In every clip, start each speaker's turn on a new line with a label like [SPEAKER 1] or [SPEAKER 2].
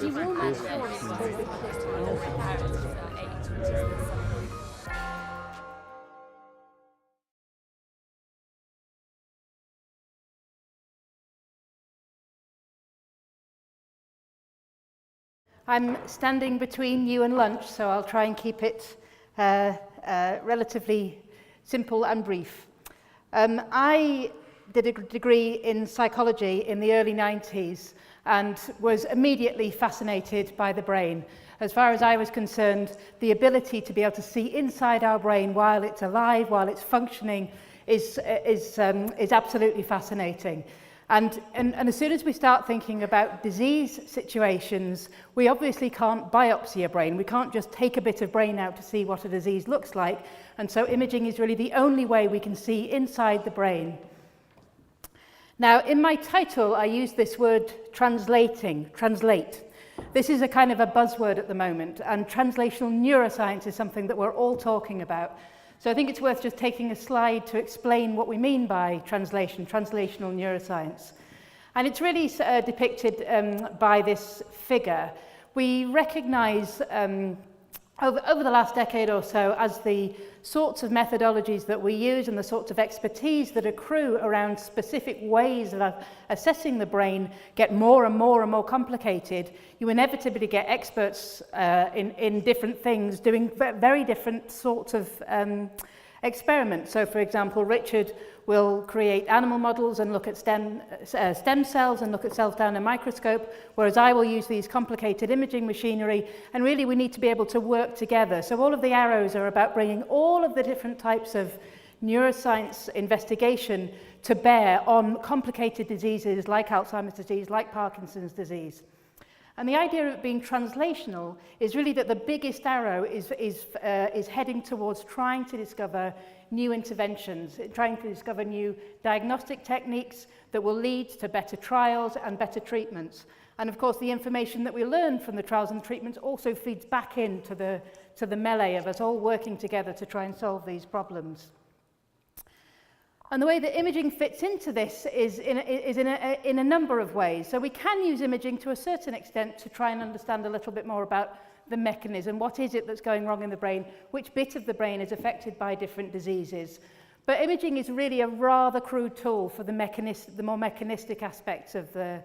[SPEAKER 1] You will not force I'm standing between you and lunch, so I'll try and keep it relatively simple and brief. I did a degree in psychology in the early 90s and was immediately fascinated by the brain. As far as I was concerned, the ability to be able to see inside our brain while it's alive, while it's functioning, is absolutely fascinating. And as soon as we start thinking about disease situations, we obviously can't biopsy a brain. We can't just take a bit of brain out to see what a disease looks like. And so imaging is really the only way we can see inside the brain. Now, in my title, I use this word translate. This is a kind of a buzzword at the moment, and translational neuroscience is something that we're all talking about. So I think it's worth just taking a slide to explain what we mean by translational neuroscience. And it's really depicted by this figure. We recognize over the last decade or so as the sorts of methodologies that we use and the sorts of expertise that accrue around specific ways of assessing the brain get more and more complicated, you inevitably get experts in different things doing very different sorts of experiments. So, for example, Richard will create animal models and look at stem cells and look at cells down a microscope, whereas I will use these complicated imaging machinery, and really we need to be able to work together. So all of the arrows are about bringing all of the different types of neuroscience investigation to bear on complicated diseases like Alzheimer's disease, like Parkinson's disease. And the idea of it being translational is really that the biggest arrow is heading towards trying to discover new interventions, trying to discover new diagnostic techniques that will lead to better trials and better treatments. And of course, the information that we learn from the trials and treatments also feeds back into the melee of us all working together to try and solve these problems. And the way that imaging fits into this is in a number of ways. So we can use imaging to a certain extent to try and understand a little bit more about the mechanism. What is it that's going wrong in the brain? Which bit of the brain is affected by different diseases? But imaging is really a rather crude tool for the more mechanistic aspects of the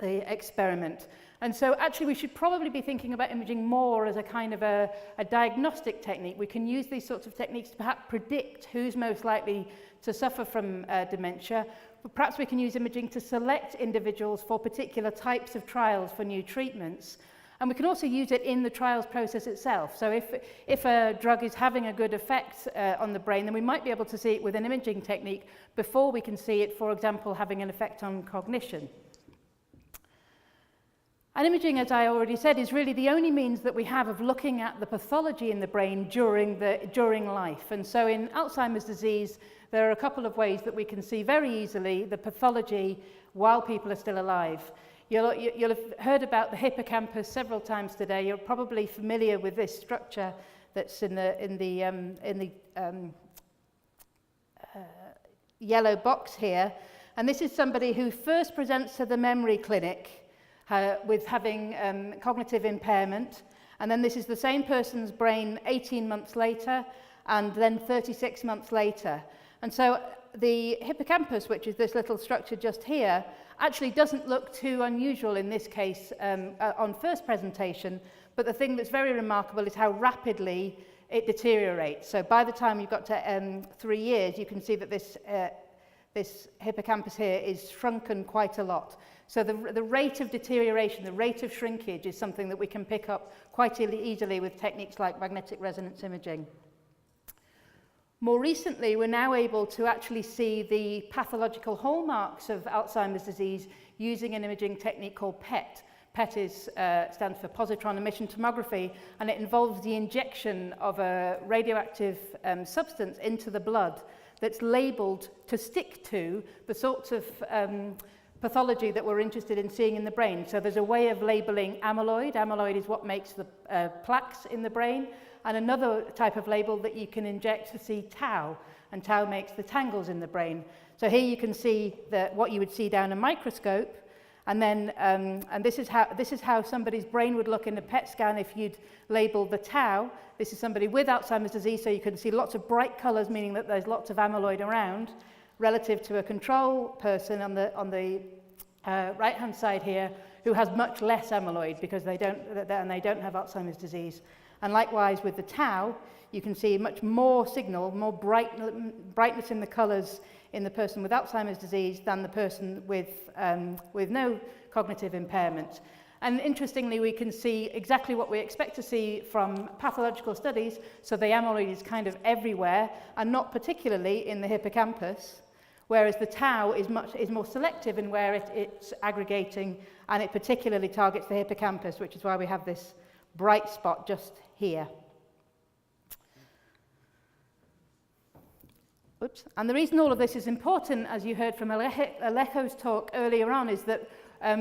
[SPEAKER 1] experiment. And so actually we should probably be thinking about imaging more as a kind of a diagnostic technique. We can use these sorts of techniques to perhaps predict who's most likely to suffer from dementia. But perhaps we can use imaging to select individuals for particular types of trials for new treatments. And we can also use it in the trials process itself. So if a drug is having a good effect on the brain, then we might be able to see it with an imaging technique before we can see it, for example, having an effect on cognition. And imaging, as I already said, is really the only means that we have of looking at the pathology in the brain during life. And so in Alzheimer's disease, there are a couple of ways that we can see very easily the pathology while people are still alive. You'll have heard about the hippocampus several times today. You're probably familiar with this structure that's in the yellow box here. And this is somebody who first presents to the memory clinic with having cognitive impairment, and then this is the same person's brain 18 months later, and then 36 months later. And so the hippocampus, which is this little structure just here, actually doesn't look too unusual in this case on first presentation, but the thing that's very remarkable is how rapidly it deteriorates. So by the time you've got to 3 years, you can see that this hippocampus here is shrunken quite a lot. So the rate of deterioration, the rate of shrinkage is something that we can pick up quite easily with techniques like magnetic resonance imaging. More recently, we're now able to actually see the pathological hallmarks of Alzheimer's disease using an imaging technique called PET. PET stands for positron emission tomography, and it involves the injection of a radioactive substance into the blood that's labeled to stick to the sorts of pathology that we're interested in seeing in the brain. So there's a way of labeling amyloid. Amyloid is what makes the plaques in the brain. And another type of label that you can inject to see tau, and tau makes the tangles in the brain. So here you can see what you would see down a microscope, And then, and this is how somebody's brain would look in a PET scan if you'd labeled the tau. This is somebody with Alzheimer's disease, so you can see lots of bright colors, meaning that there's lots of amyloid around, relative to a control person on the right-hand side here, who has much less amyloid because they don't have Alzheimer's disease. And likewise with the tau, you can see much more signal, more brightness in the colors in the person with Alzheimer's disease than the person with no cognitive impairment. And interestingly, we can see exactly what we expect to see from pathological studies. So the amyloid is kind of everywhere and not particularly in the hippocampus, whereas the tau is more selective in where it's aggregating, and it particularly targets the hippocampus, which is why we have this bright spot just here. Oops. And the reason all of this is important, as you heard from Alejo's talk earlier on, is that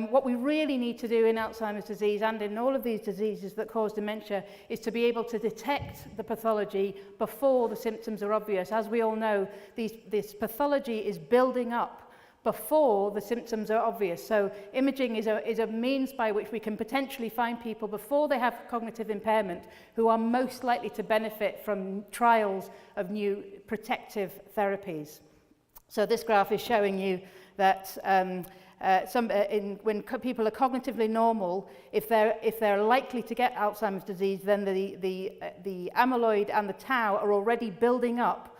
[SPEAKER 1] what we really need to do in Alzheimer's disease and in all of these diseases that cause dementia is to be able to detect the pathology before the symptoms are obvious. As we all know, this pathology is building up before the symptoms are obvious. So imaging is a means by which we can potentially find people before they have cognitive impairment who are most likely to benefit from trials of new protective therapies. So this graph is showing you that when people are cognitively normal, if they're likely to get Alzheimer's disease, then the amyloid and the tau are already building up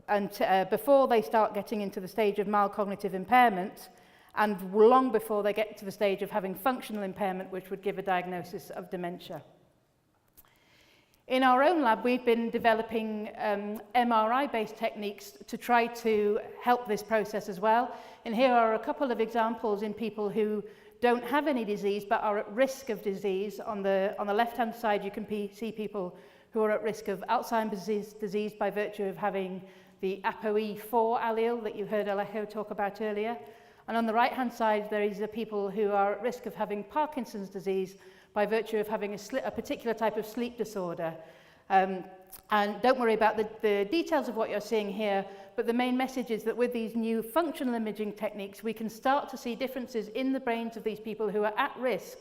[SPEAKER 1] and before they start getting into the stage of mild cognitive impairment, and long before they get to the stage of having functional impairment, which would give a diagnosis of dementia. In our own lab, we've been developing MRI-based techniques to try to help this process as well. And here are a couple of examples in people who don't have any disease but are at risk of disease. On the left-hand side, you can see people who are at risk of Alzheimer's disease by virtue of having the ApoE4 allele that you heard Alejo talk about earlier. And on the right-hand side, there is the people who are at risk of having Parkinson's disease by virtue of having a particular type of sleep disorder. And don't worry about the details of what you're seeing here, but the main message is that with these new functional imaging techniques, we can start to see differences in the brains of these people who are at risk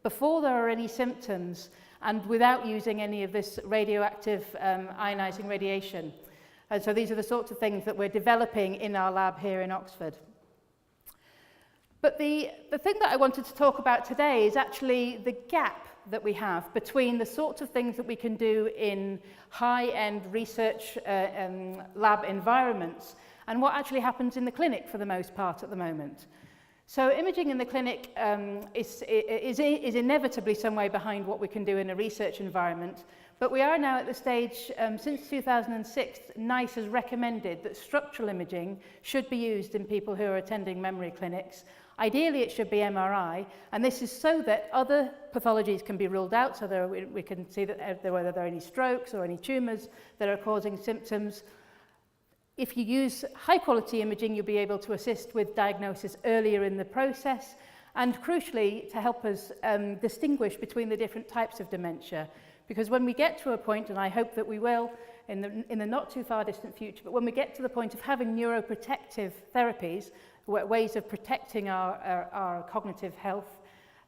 [SPEAKER 1] before there are any symptoms and without using any of this radioactive ionizing radiation. And so these are the sorts of things that we're developing in our lab here in Oxford. But the thing that I wanted to talk about today is actually the gap that we have between the sorts of things that we can do in high-end research lab environments and what actually happens in the clinic for the most part at the moment. So imaging in the clinic is inevitably some way behind what we can do in a research environment, but we are now at the stage, since 2006, NICE has recommended that structural imaging should be used in people who are attending memory clinics. Ideally, it should be MRI, and this is so that other pathologies can be ruled out, so we can see that whether there are any strokes or any tumours that are causing symptoms. If you use high-quality imaging, you'll be able to assist with diagnosis earlier in the process, and crucially, to help us distinguish between the different types of dementia. Because when we get to a point, and I hope that we will in the not too far distant future, but when we get to the point of having neuroprotective therapies, ways of protecting our cognitive health,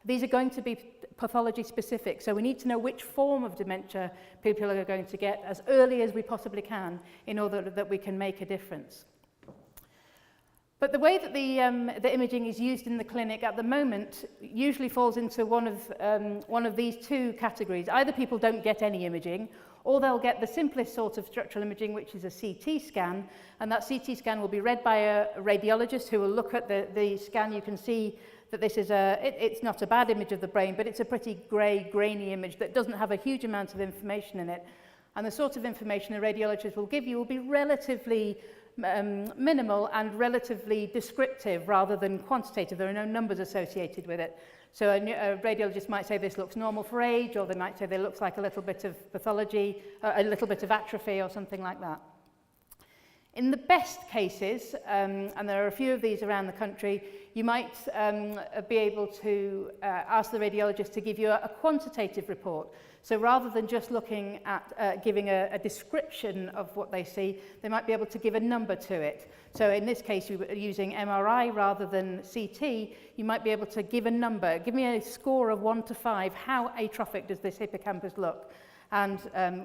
[SPEAKER 1] these are going to be pathology specific. So we need to know which form of dementia people are going to get as early as we possibly can in order that we can make a difference. But the way that the imaging is used in the clinic at the moment usually falls into one of these two categories. Either people don't get any imaging, or they'll get the simplest sort of structural imaging, which is a CT scan, and that CT scan will be read by a radiologist who will look at the scan. You can see that this is it's not a bad image of the brain, but it's a pretty grey, grainy image that doesn't have a huge amount of information in it. And the sort of information a radiologist will give you will be relatively minimal and relatively descriptive rather than quantitative. There are no numbers associated with it. So a radiologist might say this looks normal for age, or they might say there looks like a little bit of pathology, a little bit of atrophy or something like that. In the best cases, and there are a few of these around the country, you might be able to ask the radiologist to give you a quantitative report. So rather than just looking at giving a description of what they see, they might be able to give a number to it. So in this case, we were using MRI rather than CT, you might be able to give a number. Give me a score of 1 to 5. How atrophic does this hippocampus look? And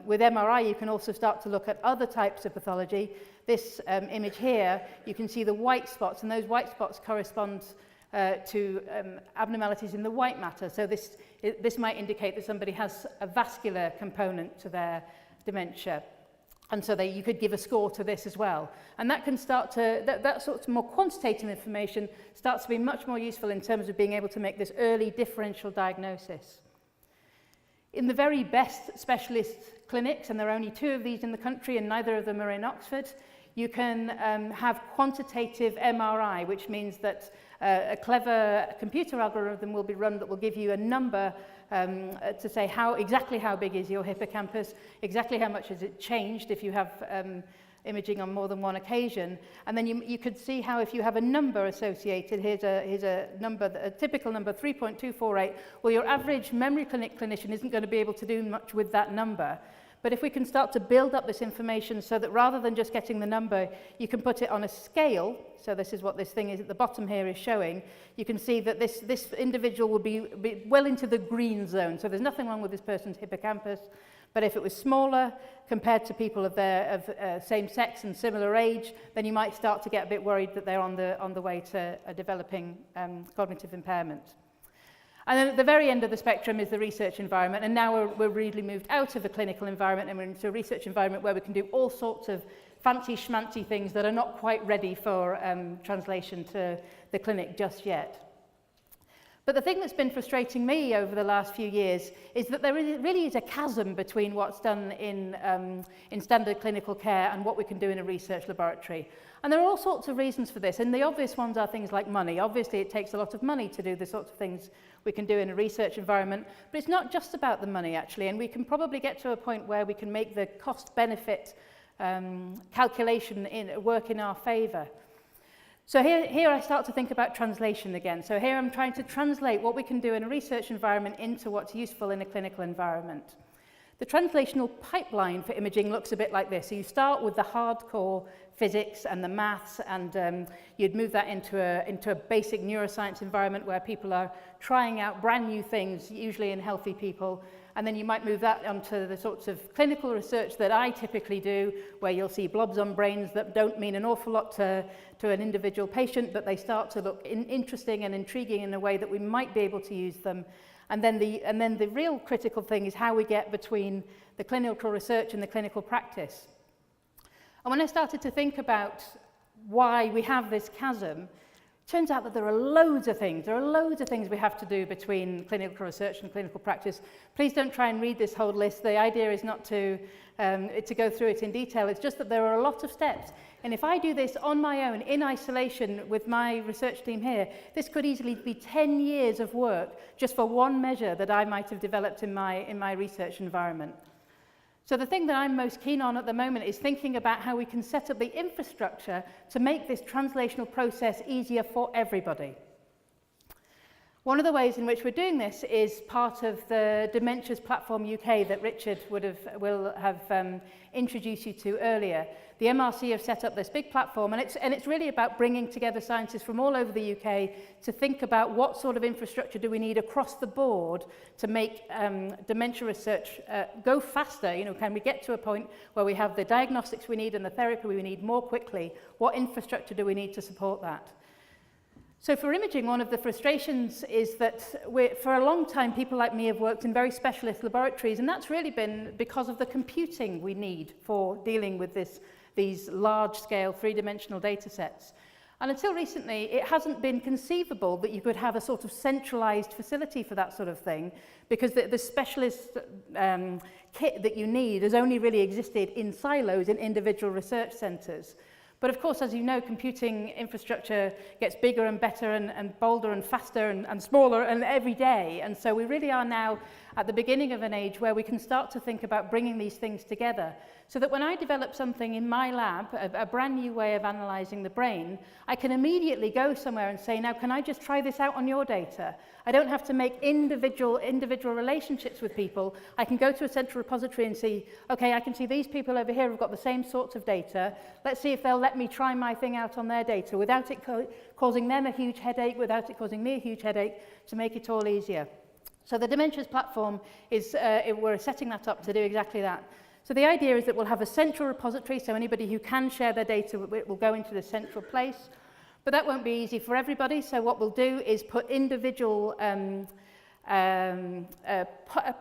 [SPEAKER 1] with MRI, you can also start to look at other types of pathology. This image here, you can see the white spots, and those white spots correspond to abnormalities in the white matter. So this might indicate that somebody has a vascular component to their dementia. And so you could give a score to this as well. And that can start to, that sort of more quantitative information starts to be much more useful in terms of being able to make this early differential diagnosis. In the very best specialist clinics, and there are only 2 of these in the country and neither of them are in Oxford, you can have quantitative MRI, which means that a clever computer algorithm will be run that will give you a number to say exactly how big is your hippocampus, exactly how much has it changed if you have imaging on more than one occasion. And then you could see how if you have a number associated, here's a number, a typical number, 3.248, well, your average memory clinic clinician isn't going to be able to do much with that number. But if we can start to build up this information so that rather than just getting the number, you can put it on a scale. So this is what this thing is at the bottom here is showing. You can see that this individual will be well into the green zone. So there's nothing wrong with this person's hippocampus. But if it was smaller compared to people of same sex and similar age, then you might start to get a bit worried that they're on the way to a developing cognitive impairment. And then at the very end of the spectrum is the research environment, and now we're really moved out of the clinical environment and we're into a research environment where we can do all sorts of fancy schmancy things that are not quite ready for translation to the clinic just yet. But the thing that's been frustrating me over the last few years is that there really is a chasm between what's done in standard clinical care and what we can do in a research laboratory. And there are all sorts of reasons for this, and the obvious ones are things like money. Obviously, it takes a lot of money to do the sorts of things we can do in a research environment, but it's not just about the money, actually, and we can probably get to a point where we can make the cost-benefit calculation work in our favour. So here I start to think about translation again. So here I'm trying to translate what we can do in a research environment into what's useful in a clinical environment. The translational pipeline for imaging looks a bit like this. So you start with the hardcore physics and the maths, and you'd move that into a basic neuroscience environment where people are trying out brand new things, usually in healthy people. And then you might move that onto the sorts of clinical research that I typically do, where you'll see blobs on brains that don't mean an awful lot to an individual patient, but they start to look interesting and intriguing in a way that we might be able to use them. And then the real critical thing is how we get between the clinical research and the clinical practice. And when I started to think about why we have this chasm, it turns out that there are loads of things. There are loads of things we have to do between clinical research and clinical practice. Please don't try and read this whole list. The idea is not to go through it in detail. It's just that there are a lot of steps. And if I do this on my own, in isolation with my research team here, this could easily be 10 years of work just for one measure that I might have developed in my research environment. So the thing that I'm most keen on at the moment is thinking about how we can set up the infrastructure to make this translational process easier for everybody. One of the ways in which we're doing this is part of the Dementia Platform UK that Richard will have introduced you to earlier. The MRC have set up this big platform, and it's really about bringing together scientists from all over the UK to think about what sort of infrastructure do we need across the board to make dementia research go faster. You know, can we get to a point where we have the diagnostics we need and the therapy we need more quickly? What infrastructure do we need to support that? So for imaging, one of the frustrations is that for a long time, people like me have worked in very specialist laboratories, and that's really been because of the computing we need for dealing with these large-scale three-dimensional data sets. And until recently, it hasn't been conceivable that you could have a sort of centralized facility for that sort of thing, because the specialist kit that you need has only really existed in silos in individual research centers. But of course, as you know, computing infrastructure gets bigger and better and bolder and faster and smaller and every day. And so we really are now at the beginning of an age where we can start to think about bringing these things together. So that when I develop something in my lab, a brand new way of analysing the brain, I can immediately go somewhere and say, now, can I just try this out on your data? I don't have to make individual relationships with people. I can go to a central repository and see, okay, I can see these people over here have got the same sorts of data. Let's see if they'll let me try my thing out on their data without it causing them a huge headache, without it causing me a huge headache, to make it all easier. So the Dementia Platform is, we're setting that up to do exactly that. So the idea is that we'll have a central repository, so anybody who can share their data will go into the central place. But that won't be easy for everybody, so what we'll do is put individual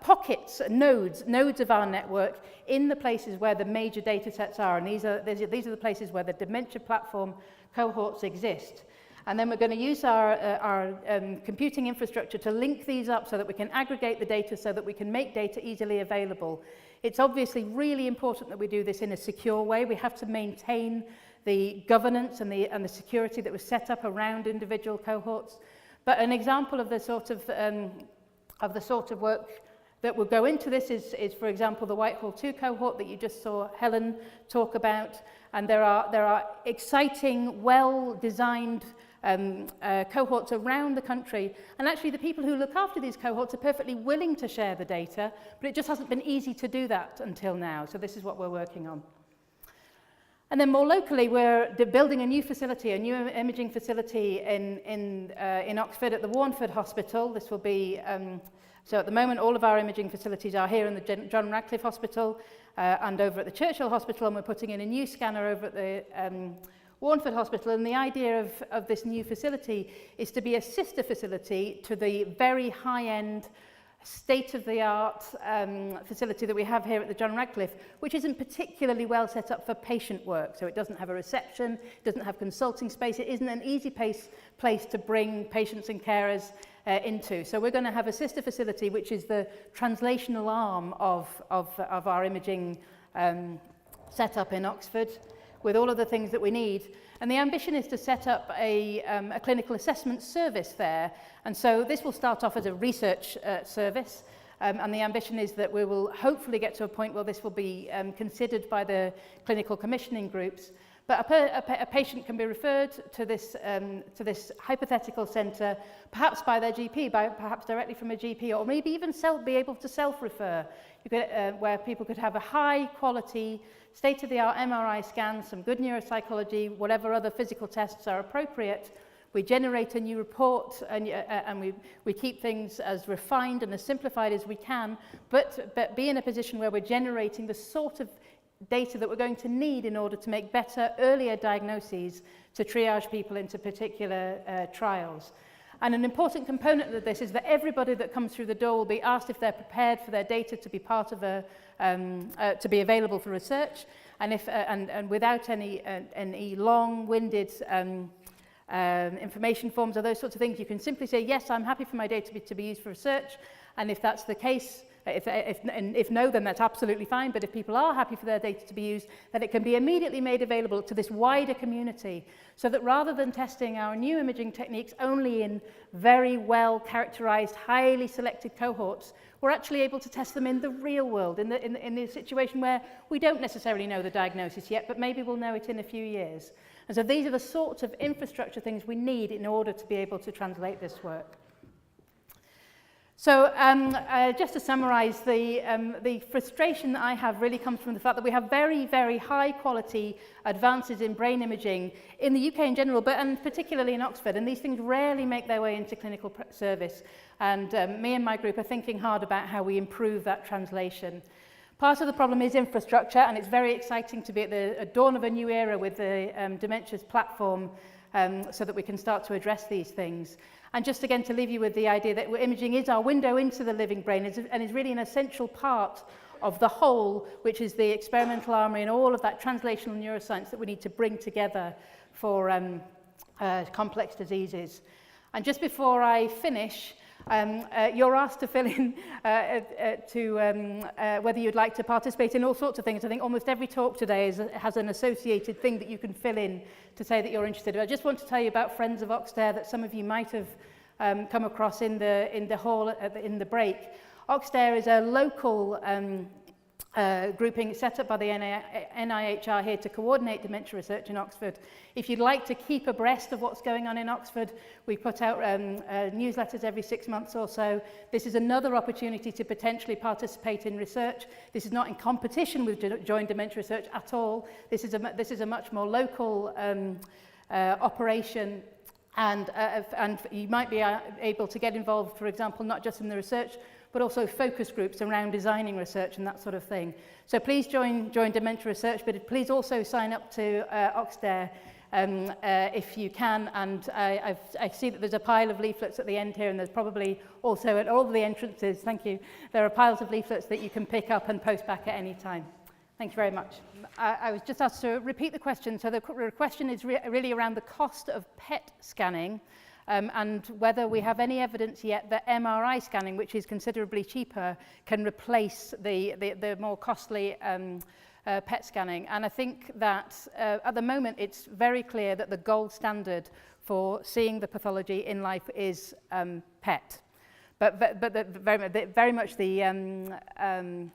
[SPEAKER 1] pockets, nodes of our network in the places where the major data sets are, and these are the places where the Dementia Platform cohorts exist. And then we're going to use our computing infrastructure to link these up so that we can aggregate the data so that we can make data easily available. It's obviously really important that we do this in a secure way. We have to maintain the governance and the security that was set up around individual cohorts. But an example of the sort of work that will go into this is, for example, the Whitehall 2 cohort that you just saw Helen talk about. And there are exciting, well-designed cohorts around the country, and actually the people who look after these cohorts are perfectly willing to share the data, but it just hasn't been easy to do that until now. So this is what we're working on. And then more locally, we're building a new facility, a new imaging facility in Oxford at the Warneford Hospital. This will be, so at the moment all of our imaging facilities are here in the John Radcliffe Hospital and over at the Churchill Hospital, and we're putting in a new scanner over at the Warneford Hospital. And the idea of this new facility is to be a sister facility to the very high-end, state-of-the-art facility that we have here at the John Radcliffe, which isn't particularly well set up for patient work. So it doesn't have a reception, it doesn't have consulting space, it isn't an easy place to bring patients and carers into. So we're going to have a sister facility, which is the translational arm of our imaging setup in Oxford, with all of the things that we need. And the ambition is to set up a clinical assessment service there. And so this will start off as a research service. And the ambition is that we will hopefully get to a point where this will be considered by the clinical commissioning groups. But a patient can be referred to this hypothetical centre, perhaps by their GP, perhaps directly from a GP, or maybe even be able to self-refer, where people could have a high-quality, state-of-the-art MRI scan, some good neuropsychology, whatever other physical tests are appropriate. We generate a new report, and we keep things as refined and as simplified as we can, but be in a position where we're generating the sort of data that we're going to need in order to make better, earlier diagnoses to triage people into particular trials. And an important component of this is that everybody that comes through the door will be asked if they're prepared for their data to be part of to be available for research, and and without any long-winded information forms or those sorts of things. You can simply say, yes, I'm happy for my data to be used for research, and if that's the case, if no, then that's absolutely fine. But if people are happy for their data to be used, then it can be immediately made available to this wider community, so that rather than testing our new imaging techniques only in very well characterized, highly selected cohorts, we're actually able to test them in the real world, in the situation where we don't necessarily know the diagnosis yet, but maybe we'll know it in a few years. And so these are the sorts of infrastructure things we need in order to be able to translate this work. So just to summarize, the frustration that I have really comes from the fact that we have very, very high quality advances in brain imaging in the UK in general, and particularly in Oxford, and these things rarely make their way into clinical service. And me and my group are thinking hard about how we improve that translation. Part of the problem is infrastructure, and it's very exciting to be at the dawn of a new era with the Dementia Platform, so that we can start to address these things. And just again to leave you with the idea that imaging is our window into the living brain and is really an essential part of the whole, which is the experimental armory and all of that translational neuroscience that we need to bring together for complex diseases. And just before I finish, You're asked to fill in whether you'd like to participate in all sorts of things. I think almost every talk today has an associated thing that you can fill in to say that you're interested. I just want to tell you about Friends of Oxdare that some of you might have come across in the hall in the break. Oxdare is a local grouping set up by the NIHR here to coordinate dementia research in Oxford. If you'd like to keep abreast of what's going on in Oxford, we put out newsletters every 6 months or so. This is another opportunity to potentially participate in research. This is not in competition with joint dementia research at all. This is a much more local operation, and you might be able to get involved, for example, not just in the research, but also focus groups around designing research and that sort of thing. So please join dementia research, but please also sign up to Oxdare if you can. And I see that there's a pile of leaflets at the end here, and there's probably also at all of the entrances, thank you, there are piles of leaflets that you can pick up and post back at any time. Thank you very much. I was just asked to repeat the question. So the question is really around the cost of PET scanning, and whether we have any evidence yet that MRI scanning, which is considerably cheaper, can replace the more costly PET scanning. And I think that at the moment it's very clear that the gold standard for seeing the pathology in life is PET. But very much the aim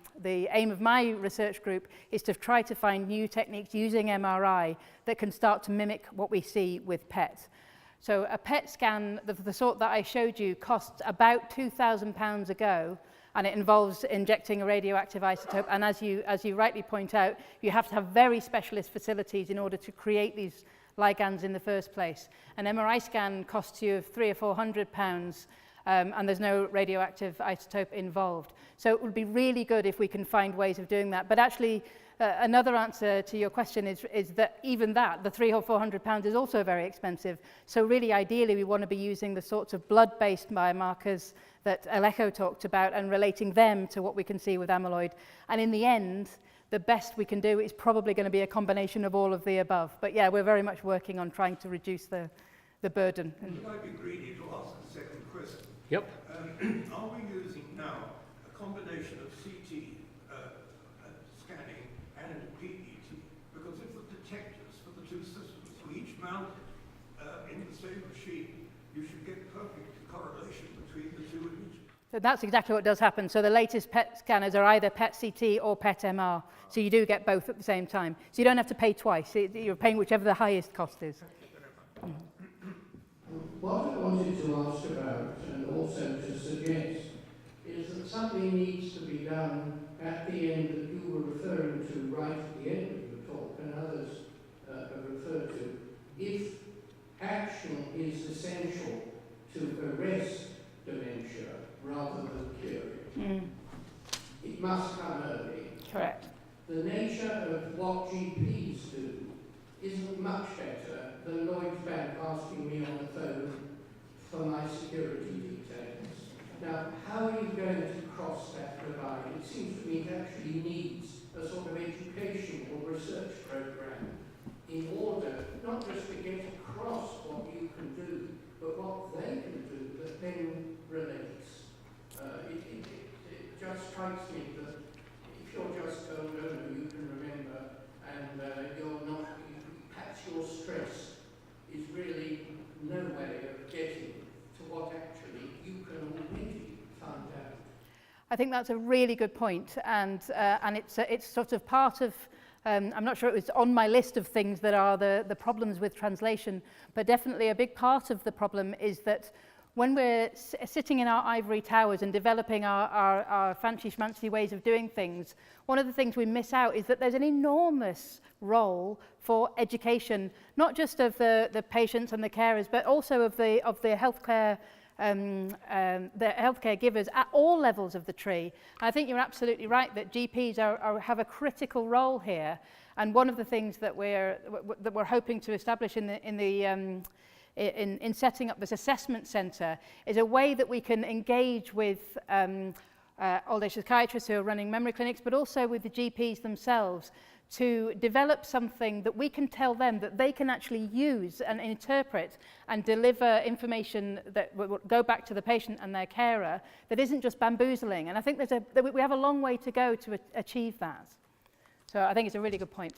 [SPEAKER 1] of my research group is to try to find new techniques using MRI that can start to mimic what we see with PET. So a PET scan, the sort that I showed you, costs about £2,000 a go, and it involves injecting a radioactive isotope. And as you rightly point out, you have to have very specialist facilities in order to create these ligands in the first place. An MRI scan costs you £300 or £400, and there's no radioactive isotope involved. So it would be really good if we can find ways of doing that. But actually, another answer to your question is that even that, the £300 or £400, is also very expensive. So really, ideally, we want to be using the sorts of blood-based biomarkers that Alejo talked about and relating them to what we can see with amyloid. And in the end, the best we can do is probably going to be a combination of all of the above. But yeah, we're very much working on trying to reduce the burden.
[SPEAKER 2] Would I be greedy to ask a second question?
[SPEAKER 3] Yep.
[SPEAKER 2] Are we using now a combination of CT scanning and PET? Because if the detectors for the two systems were each mounted in the same machine, you should get perfect correlation between the two images.
[SPEAKER 1] So that's exactly what does happen. So the latest PET scanners are either PET-CT or PET-MR. So you do get both at the same time. So you don't have to pay twice. You're paying whichever the highest cost is.
[SPEAKER 4] What I wanted to ask about, and also to suggest, is that something needs to be done at the end that you were referring to right at the end of your talk, and others have referred to. If action is essential to arrest dementia rather than cure it, it must come early.
[SPEAKER 1] Correct.
[SPEAKER 4] The nature of what GPs do isn't much better than Lloyd's Bank asking me on the phone for my security details. Now, how are you going to cross that divide? It seems to me it actually needs a sort of educational research program in order not just to get across what you can do, but what they can do that then relates. It just strikes me that if you're just told, oh no, you can remember, and you're not, perhaps your stress is really no way of getting to what actually you can already find out.
[SPEAKER 1] I think that's a really good point, and it's sort of part of. I'm not sure it was on my list of things that are the problems with translation, but definitely a big part of the problem is that when we're sitting in our ivory towers and developing our fancy-schmancy ways of doing things, one of the things we miss out is that there's an enormous role for education, not just of the patients and the carers, but also of the healthcare givers at all levels of the tree. I think you're absolutely right that GPs have a critical role here, and one of the things that we're hoping to establish in setting up this assessment centre is a way that we can engage with old age psychiatrists who are running memory clinics, but also with the GPs themselves, to develop something that we can tell them that they can actually use and interpret and deliver information that will go back to the patient and their carer that isn't just bamboozling. And I think we have a long way to go to achieve that. So I think it's a really good point.